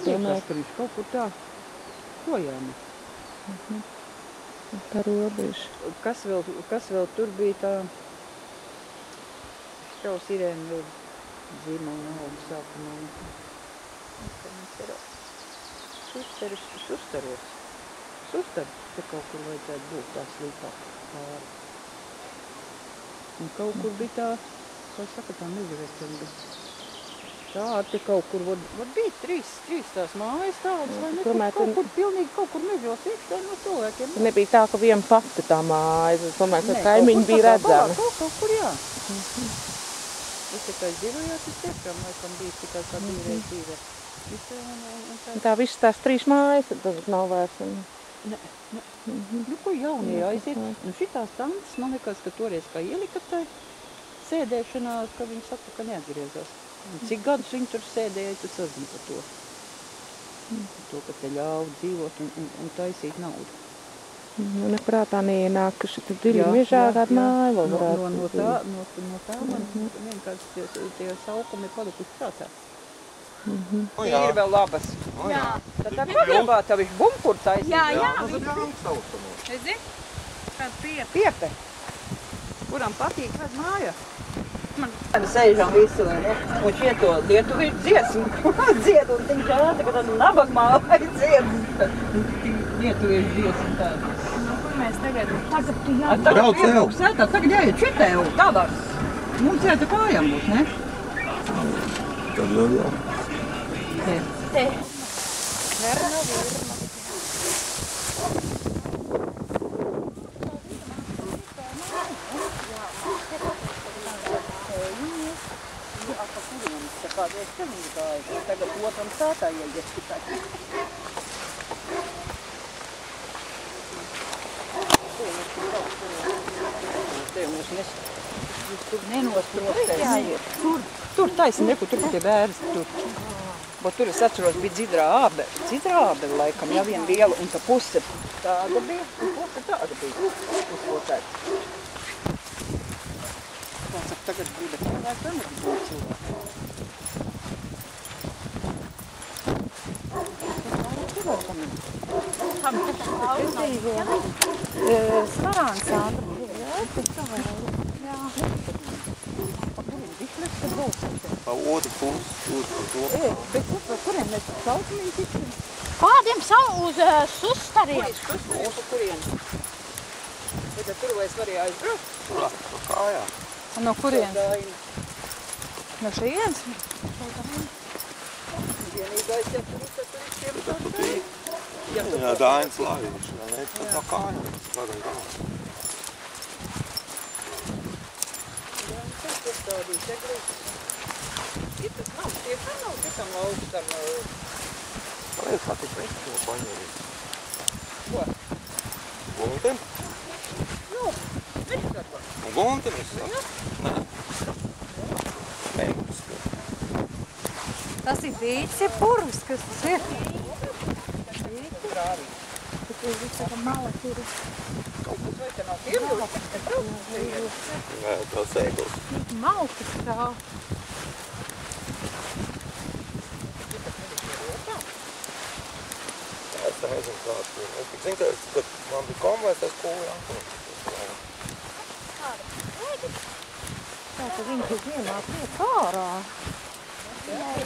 liekas, ka viņš kaut kur tā projām. Tā robeža. Kas vēl tur bija tā? Šaus Irēna vēl zīmola naudu sākumā. Susteros. Susters te kaut kur vajadzētu būt tā slīpāk pāri. Un kaut kur bija tā, kā saka, tā mežavecenga. Tā te kaut kur, var bija trīs tās mājas tādas, vai ne? Kaut kur pilnīgi, kaut kur mežos iekšā no cilvēkiem. Nebija tā, ka viena pati tā mājas, es domāju, ka kaimiņi bija redzami. Kaut kur, jā. Es tikai dzīvojāt, es tiešām laikam bija tikai kā divreiz dzīvē. Tā viss tās 3 mājas, tas nav vairs. Ne. Nu, ko jaunie aiziet? Nu, šitās tantes, man liekas, ka toreiz kā ielika tai sēdēšanā, ka viņi saka, ka neatgriezās. Cik gadus viņi tur sēdēja, tu sazini par to. To, ka te ļauj dzīvot un taisīt naudu. Nu, neprātā neienāk, ka šita dziļi mežā kāda māja vēl varētu. No tā man vienkārši tie saukumi ir palikuši prātā. Ir vēl labas. Jā. Tad tā pagrabā tā viņš bumpur taisīt. Jā. Redzi? Kāda piepe. Kuram patīk kāda māja. Man sēžam visu, ne? Un šieto lietuviešu dziesmu dzied, un tik žēl, ka tādu nabaga māju dzied. Lietuviešu dziesmu tādu. Kur mēs tagad? Tagad tu jā. Tagad piebrauks sētā, tagad jāiet šitēv, tādās. Mums jāta kājām būs, ne? Tad vēl jā. Te. Verna. Kādreiz pilnīgi gāja, tagad otram sātā ieiet tikai. Te mums tur nenostrostēs. Tur taisni neku, tur tie bērns tur. Bo tur es atceros, bija dzidrā ābe laikam, ja viena liela, un tā puse tāda bija, un puse tāda bija. Uzpotēt. Saka, tagad bija, bet vajag nemadīt cilvēku. Svarāns āda. Pa otru pusi, tur pa to. Bet kuriem mēs saucamīgi tiksim? Kādiem uz Sustariem? Uz kuriem? Bet tur vai es varēju aizbraukt? Tur, pa kājā. No kuriem? No šajienes? Vienīgais, ja tur ir tiem Jā, Dainis Lāviņš, ne, pat no kājām, varam galvā. Jā, tas ir tādī, te grūti. Ja tas nav, tiešām nav, tiešām augstam. Paldies, kā tik veikt no paņēries. Ko? Guntim? Nu, višdarbā. Un guntim es saku? Nē. Meigus. Tas ir vīts, ir purvs, kas tas ir. Grāvī. Tas ir viss tā mala tur. Kaut kas vai te nav piemļūst? Nē, tās ēglas. Malka stāv. Es nezinu, kāds ir. Es tik zinu, ka man bija komvēs, es kūju jākunu. Tā, ka viņš ir vienā priek ārā.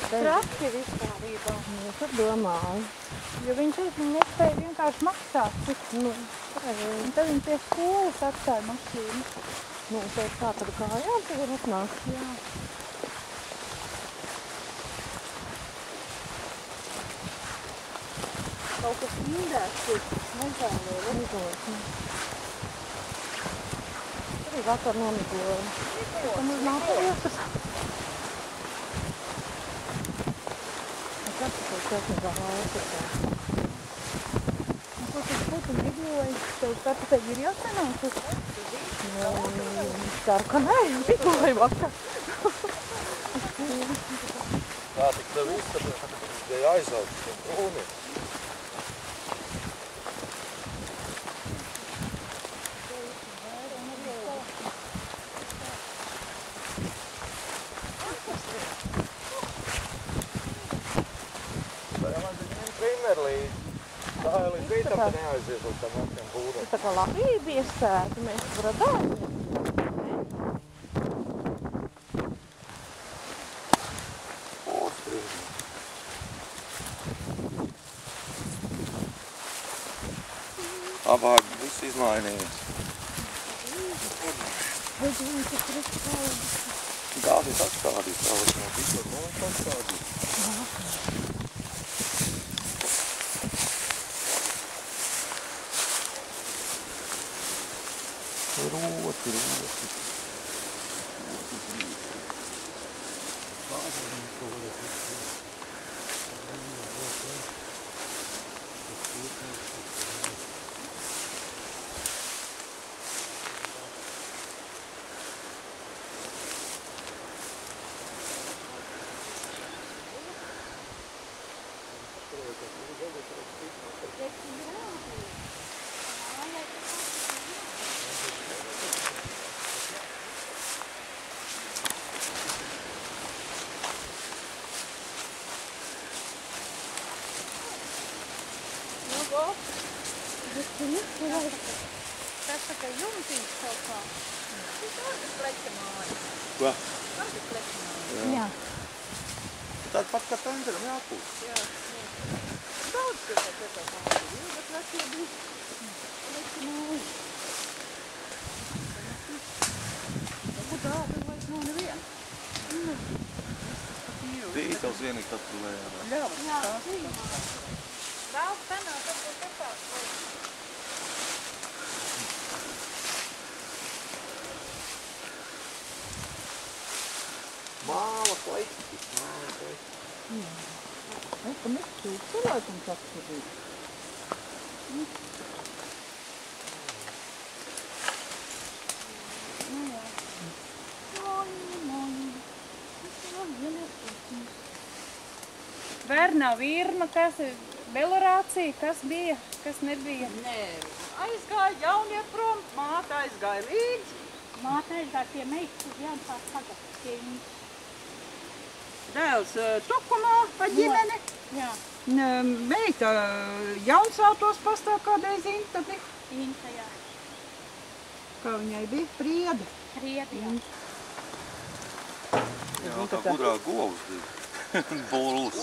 Traki vispārībā. Es tad domāju. Jo viņš nespēja vienkārši maksāt. Nu, Un tad viņi pie skolas atstāja mašīnu. nu, šeit tā tad kājām tagad atnāk. Jā. Kaut kas indēs, kur nezālē. Arī vakar nomigoju. Tam uz nav vietas. Kas tas ir gājas? Ko tas būtu migoja? Tev kartē ir jāsanāk? Ceru, ka nē, migoju vakar. Jā, tik tev viss, tad bija aizaugt šiem krūmiem. Trimmer līdzi. Tā ir līdz rītam, ka neaizies līdz tam aktiem būram. Tā kā labība iesēta, mēs bradām. Abāk viss izmainījies. Gāzes atstādīt, tā līdz no tikot mums atstādīt. Roti. Tas tā kā jumtīgs kaut kā. Tas tāda pleķa māja. Ko? Tāda pleķa māja. Jā. Tāda pat kā tenderam jāpūt. Jā. Daudz, ka tā tā tāda ir, bet pleķa bija. Pleķa māja. Varbūt tāda vairs nav neviena. Dītels vienīgi tad tu lējā. Jā, daudz penā, tad būs tāpēc. Māla pleķi. Es tam izsūku cilvēkam saksadīt. Vērnā virma, kas ir melorācija, kas bija, kas nebija? Nē, aizgāja jaunie prom, māte aizgāja līdzi. Māte aizgāja pie meitas uz Jānpārs tagad, pie viņas. Dēls tukumā pa ģimeni. Jā, Meita Jaunsautos pastāv kādreiz Intani. Inta, jā. Kā viņai bija? Prieda. Riedi, jā. Jā, tā gudrā govs bija. Bulls.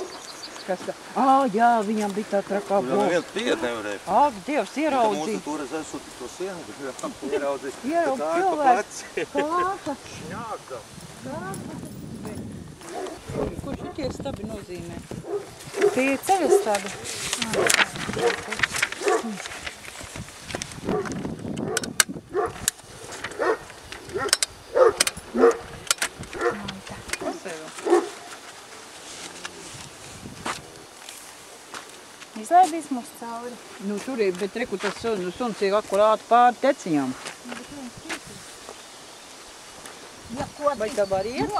Kas tā? Jā, viņam bija tā trakā Tur jau neviens pied nevarēja. Ak, Dievs, ieraudzīja. Mūsu toreiz esot to sienu, bet ieraudzīja. Ieraudzīja Tā ir pa cilvēku. pleci. Kāka. Šņākam. Ko šitie stabi nozīmē? Tie ir ceļas tādi. Izlaidīs mums cauri. Nu, tur ir, bet reku tas suns ir akurāti pāri teciņām. Ja, ko Vai tā var iet?